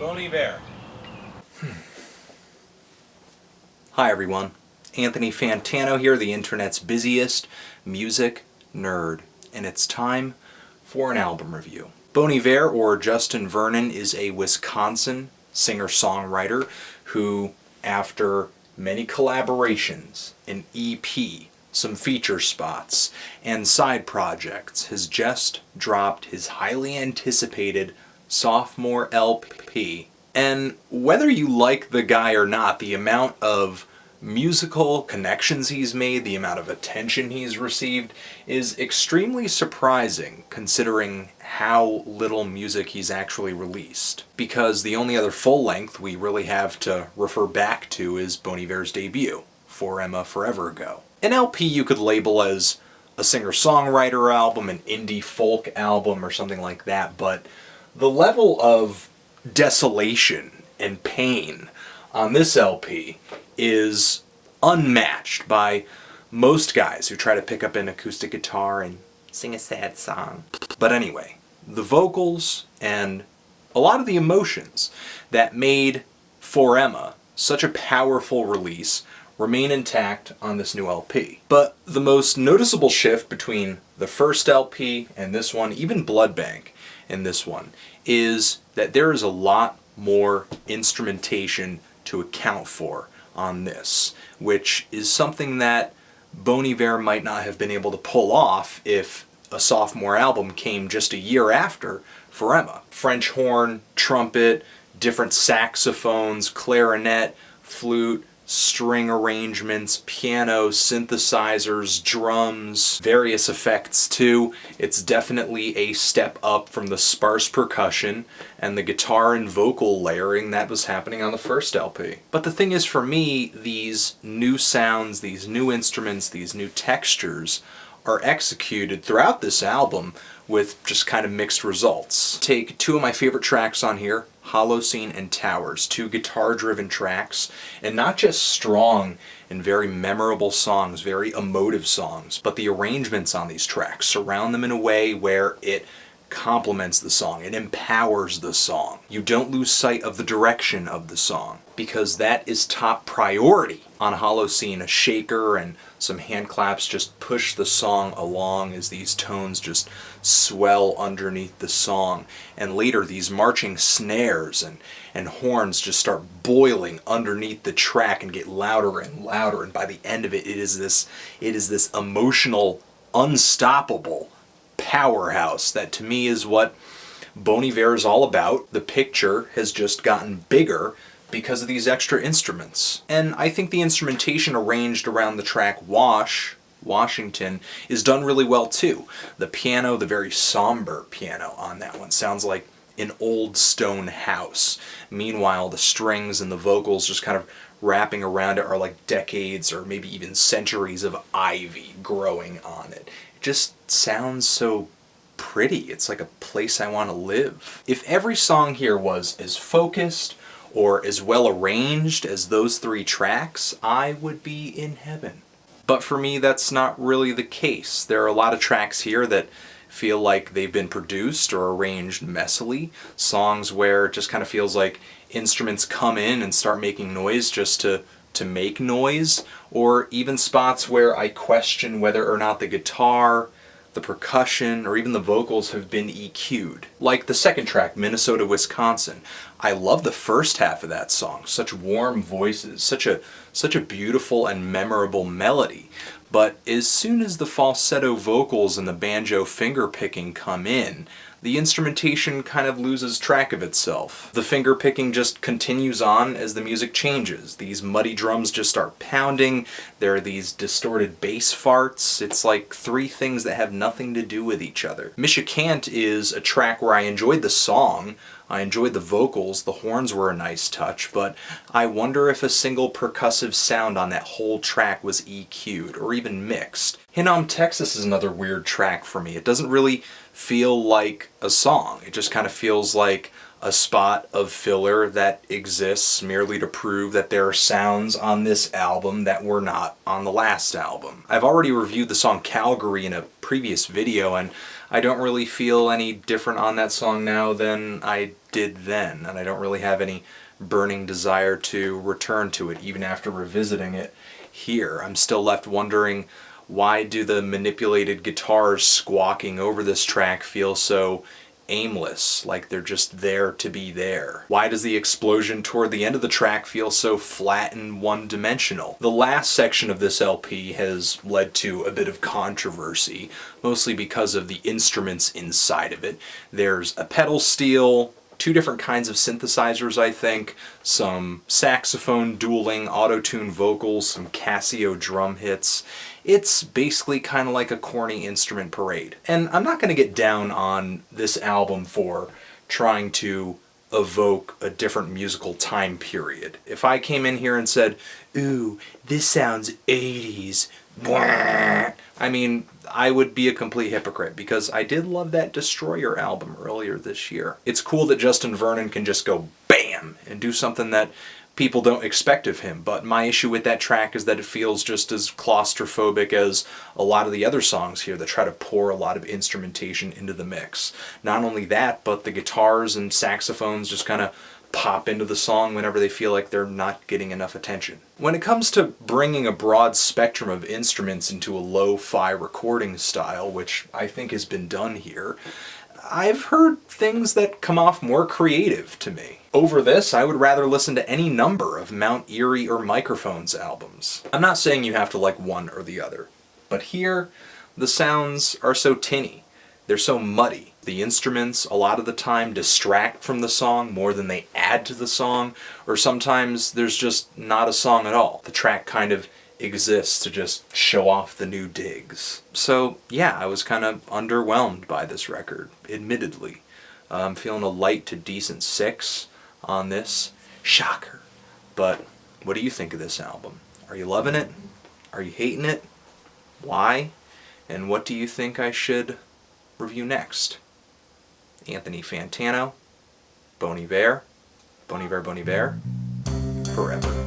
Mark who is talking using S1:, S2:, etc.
S1: Bon Iver.
S2: Hi everyone, Anthony Fantano here, the internet's busiest music nerd, and it's time for an album review. Bon Iver, or Justin Vernon, is a Wisconsin singer-songwriter who, after many collaborations, an EP, some feature spots, and side projects, has just dropped his highly anticipated sophomore LP. And whether you like the guy or not, the amount of musical connections he's made, the amount of attention he's received, is extremely surprising considering how little music he's actually released. Because the only other full length we really have to refer back to is Bon Iver's debut, For Emma Forever Ago. An LP you could label as a singer-songwriter album, an indie folk album, or something like that, but the level of desolation and pain on this LP is unmatched by most guys who try to pick up an acoustic guitar and sing a sad song. But anyway, the vocals and a lot of the emotions that made For Emma such a powerful release remain intact on this new LP. But the most noticeable shift between the first LP and this one, even Blood Bank in this one, is that there is a lot more instrumentation to account for on this, which is something that Bon Iver might not have been able to pull off if a sophomore album came just a year after For Emma. French horn, trumpet, different saxophones, clarinet, flute, string arrangements, piano, synthesizers, drums, various effects too. It's definitely a step up from the sparse percussion and the guitar and vocal layering that was happening on the first LP. But the thing is, for me, these new sounds, these new instruments, these new textures are executed throughout this album with just kind of mixed results. Take two of my favorite tracks on here, Holocene and Towers, two guitar-driven tracks, and not just strong and very memorable songs, very emotive songs, but the arrangements on these tracks surround them in a way where it complements the song, it empowers the song. You don't lose sight of the direction of the song, because that is top priority on Holocene. A shaker and some hand claps just push the song along as these tones just swell underneath the song. And later these marching snares and horns just start boiling underneath the track and get louder and louder, and by the end of it, it is this emotional, unstoppable powerhouse that to me is what Bon Iver is all about. The picture has just gotten bigger because of these extra instruments. And I think the instrumentation arranged around the track Washington is done really well too. The piano, the very somber piano on that one, sounds like an old stone house. Meanwhile, the strings and the vocals just kind of wrapping around it are like decades or maybe even centuries of ivy growing on it. It just sounds so pretty. It's like a place I want to live. If every song here was as focused or as well arranged as those three tracks, I would be in heaven. But for me, that's not really the case. There are a lot of tracks here that feel like they've been produced or arranged messily. Songs where it just kind of feels like instruments come in and start making noise just to make noise. Or even spots where I question whether or not the guitar, the percussion, or even the vocals have been EQ'd. Like the second track, Minnesota, Wisconsin. I love the first half of that song. Such warm voices, such a beautiful and memorable melody. But as soon as the falsetto vocals and the banjo finger-picking come in, the instrumentation kind of loses track of itself. The finger-picking just continues on as the music changes. These muddy drums just start pounding. There are these distorted bass farts. It's like three things that have nothing to do with each other. Michicant is a track where I enjoyed the song, I enjoyed the vocals, the horns were a nice touch, but I wonder if a single percussive sound on that whole track was EQ'd or even mixed. Hinnom, Texas is another weird track for me. It doesn't really feel like a song. It just kind of feels like a spot of filler that exists merely to prove that there are sounds on this album that were not on the last album. I've already reviewed the song Calgary in a previous video, and I don't really feel any different on that song now than I did then, and I don't really have any burning desire to return to it even after revisiting it here. I'm still left wondering, why do the manipulated guitars squawking over this track feel so aimless, like they're just there to be there? Why does the explosion toward the end of the track feel so flat and one-dimensional? The last section of this LP has led to a bit of controversy, mostly because of the instruments inside of it. There's a pedal steel, two different kinds of synthesizers, I think, some saxophone dueling, auto-tune vocals, some Casio drum hits. It's basically kind of like a corny instrument parade. And I'm not going to get down on this album for trying to evoke a different musical time period. If I came in here and said, "Ooh, this sounds 80s," I mean, I would be a complete hypocrite, because I did love that Destroyer album earlier this year. It's cool that Justin Vernon can just go BAM and do something that people don't expect of him, but my issue with that track is that it feels just as claustrophobic as a lot of the other songs here that try to pour a lot of instrumentation into the mix. Not only that, but the guitars and saxophones just kind of pop into the song whenever they feel like they're not getting enough attention. When it comes to bringing a broad spectrum of instruments into a lo-fi recording style, which I think has been done here, I've heard things that come off more creative to me. Over this, I would rather listen to any number of Mount Eerie or Microphones albums. I'm not saying you have to like one or the other, but here, the sounds are so tinny. They're so muddy. The instruments, a lot of the time, distract from the song more than they add to the song, or sometimes there's just not a song at all. The track kind of exists to just show off the new digs. So yeah, I was kind of underwhelmed by this record, admittedly. I'm feeling a light to decent 6 on this. Shocker. But what do you think of this album? Are you loving it? Are you hating it? Why? And what do you think I should review next? Anthony Fantano, Bon Iver, Bon Iver Bon Iver, forever.